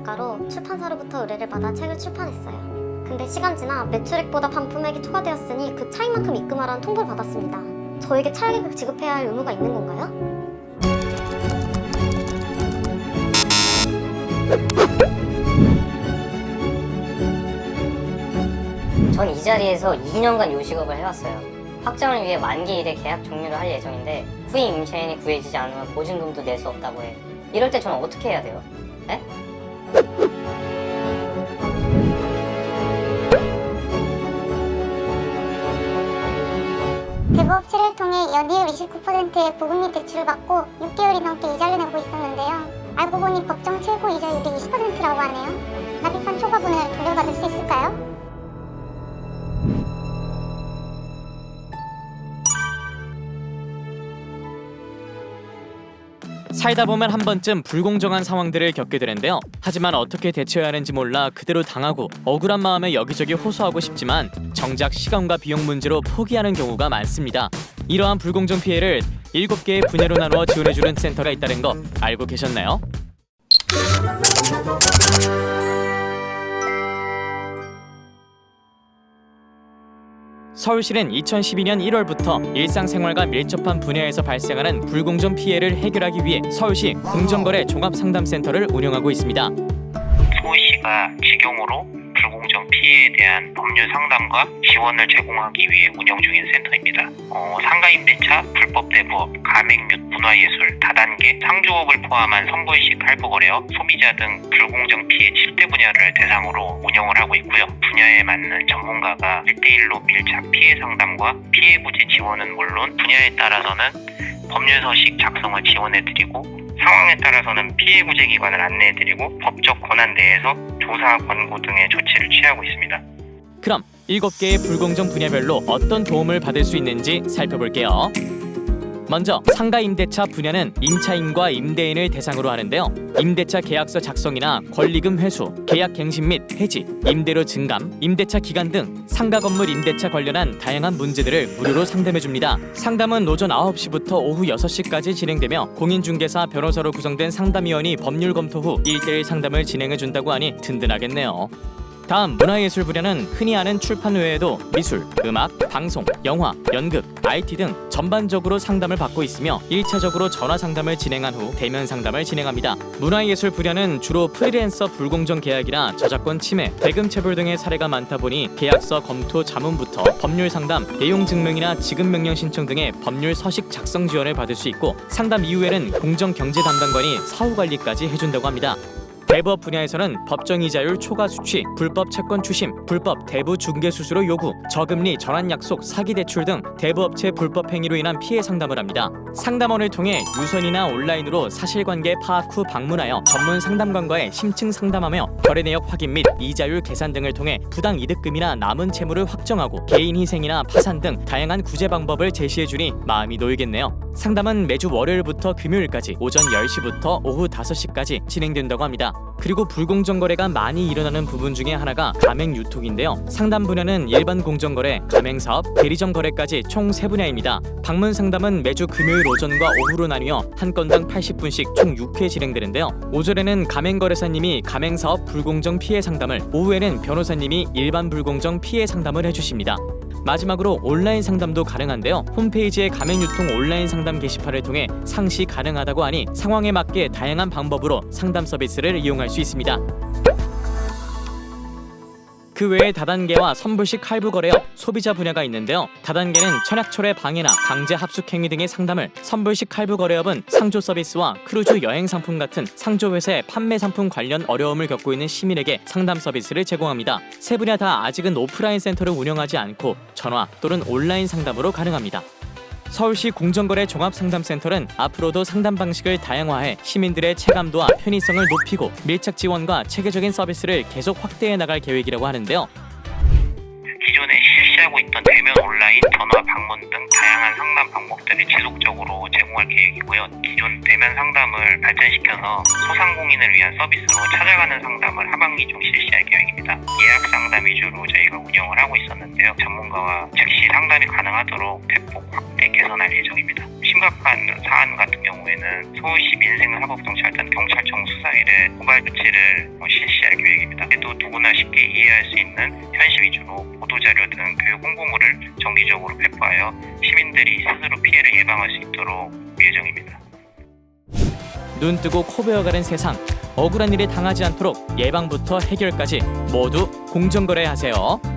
작가로 출판사로부터 의뢰를 받아 책을 출판했어요. 근데 시간 지나 매출액보다 반품액이 초과되었으니 그 차이만큼 입금하라는 통보를 받았습니다. 저에게 차액을 지급해야 할 의무가 있는 건가요? 전 이 자리에서 2년간 요식업을 해왔어요. 확정을 위해 만기 일에 계약 종료를 할 예정인데 후임 임차인이 구해지지 않으면 보증금도 낼 수 없다고 해. 이럴 때 저는 어떻게 해야 돼요? 네? 대부업체를 통해 연이율 29%의 보금리 대출을 받고 6개월이 넘게 이자를 내고 있었는데요. 알고 보니 법정 최고 이자율이 20%라고 하네요. 납입한 초과분을 돌려받을 수 있을까요? 살다 보면 한 번쯤 불공정한 상황들을 겪게 되는데요. 하지만 어떻게 대처해야 하는지 몰라 그대로 당하고 억울한 마음에 여기저기 호소하고 싶지만 정작 시간과 비용 문제로 포기하는 경우가 많습니다. 이러한 불공정 피해를 7개의 분야로 나누어 지원해주는 센터가 있다는 거 알고 계셨나요? 서울시는 2012년 1월부터 일상생활과 밀접한 분야에서 발생하는 불공정 피해를 해결하기 위해 서울시 공정거래 종합상담센터를 운영하고 있습니다. 서울시가 직용으로 불공정 피해에 대한 법률 상담과 지원을 제공하기 위해 운영 중인 센터입니다. 상가임대차, 불법 대부업, 가맹육, 문화예술, 다단계, 상조업을 포함한 선불식 할부거래업, 소비자 등 불공정 피해 7대 분야를 대상으로 운영을 하고 있고요. 분야에 맞는 전문가가 1대1로 밀착 피해 상담과 피해 구제 지원은 물론 분야에 따라서는 법률 서식 작성을 지원해드리고 상황에 따라서는 피해 구제 기관을 안내해드리고 법적 권한 내에서 조사, 권고 등의 조치를 취하고 있습니다. 그럼 7개의 불공정 분야별로 어떤 도움을 받을 수 있는지 살펴볼게요. 먼저 상가 임대차 분야는 임차인과 임대인을 대상으로 하는데요. 임대차 계약서 작성이나 권리금 회수, 계약 갱신 및 해지, 임대료 증감, 임대차 기간 등 상가 건물 임대차 관련한 다양한 문제들을 무료로 상담해줍니다. 상담은 오전 9시부터 오후 6시까지 진행되며 공인중개사, 변호사로 구성된 상담위원이 법률 검토 후 1대1 상담을 진행해준다고 하니 든든하겠네요. 다음 문화예술 분야는 흔히 아는 출판 외에도 미술, 음악, 방송, 영화, 연극, IT 등 전반적으로 상담을 받고 있으며 1차적으로 전화 상담을 진행한 후 대면 상담을 진행합니다. 문화예술 분야는 주로 프리랜서 불공정 계약이나 저작권 침해, 대금 체불 등의 사례가 많다 보니 계약서 검토 자문부터 법률 상담, 내용 증명이나 지급 명령 신청 등의 법률 서식 작성 지원을 받을 수 있고 상담 이후에는 공정경제 담당관이 사후 관리까지 해준다고 합니다. 대부업 분야에서는 법정 이자율 초과 수취, 불법 채권 추심, 불법 대부 중개 수수료 요구, 저금리 전환 약속 사기 대출 등 대부업체 불법 행위로 인한 피해 상담을 합니다. 상담원을 통해 유선이나 온라인으로 사실관계 파악 후 방문하여 전문 상담관과의 심층 상담하며 거래 내역 확인 및 이자율 계산 등을 통해 부당 이득금이나 남은 채무를 확정하고 개인 희생이나 파산 등 다양한 구제 방법을 제시해주니 마음이 놓이겠네요. 상담은 매주 월요일부터 금요일까지 오전 10시부터 오후 5시까지 진행된다고 합니다. 그리고 불공정 거래가 많이 일어나는 부분 중에 하나가 가맹 유통인데요. 상담 분야는 일반 공정거래, 가맹사업, 대리점 거래까지 총 3분야입니다. 방문 상담은 매주 금요일 오전과 오후로 나뉘어 한 건당 80분씩 총 6회 진행되는데요. 오전에는 가맹거래사님이 가맹사업 불공정 피해 상담을, 오후에는 변호사님이 일반 불공정 피해 상담을 해주십니다. 마지막으로 온라인 상담도 가능한데요. 홈페이지에 가맹유통 온라인 상담 게시판을 통해 상시 가능하다고 하니 상황에 맞게 다양한 방법으로 상담 서비스를 이용할 수 있습니다. 그 외에 다단계와 선불식 할부 거래업, 소비자 분야가 있는데요. 다단계는 청약철의 방해나 강제 합숙 행위 등의 상담을, 선불식 할부 거래업은 상조 서비스와 크루즈 여행 상품 같은 상조 회사의 판매 상품 관련 어려움을 겪고 있는 시민에게 상담 서비스를 제공합니다. 세 분야 다 아직은 오프라인 센터를 운영하지 않고 전화 또는 온라인 상담으로 가능합니다. 서울시 공정거래 종합상담센터는 앞으로도 상담 방식을 다양화해 시민들의 체감도와 편의성을 높이고 밀착 지원과 체계적인 서비스를 계속 확대해 나갈 계획이라고 하는데요. 기존의 실시간 존재하고 있던 대면 온라인, 전화 방문 등 다양한 상담 방법들을 지속적으로 제공할 계획이고요. 기존 대면 상담을 발전시켜서 소상공인을 위한 서비스로 찾아가는 상담을 하반기 중 실시할 계획입니다. 예약 상담 위주로 저희가 운영을 하고 있었는데요. 전문가와 즉시 상담이 가능하도록 대폭 확대 개선할 예정입니다. 심각한 사안 같은 경우에는 서울시 민생사법경찰단 경찰청 수사일에 고발 조치를 실시할 계획입니다. 또 누구나 쉽게 이해할 수 있는 현시 위주로 보도자료 등 교육 홍보물을 정기적으로 배포하여 시민들이 스스로 피해를 예방할 수 있도록 예정입니다. 눈 뜨고 코 베어가는 세상. 억울한 일에 당하지 않도록 예방부터 해결까지 모두 공정거래하세요.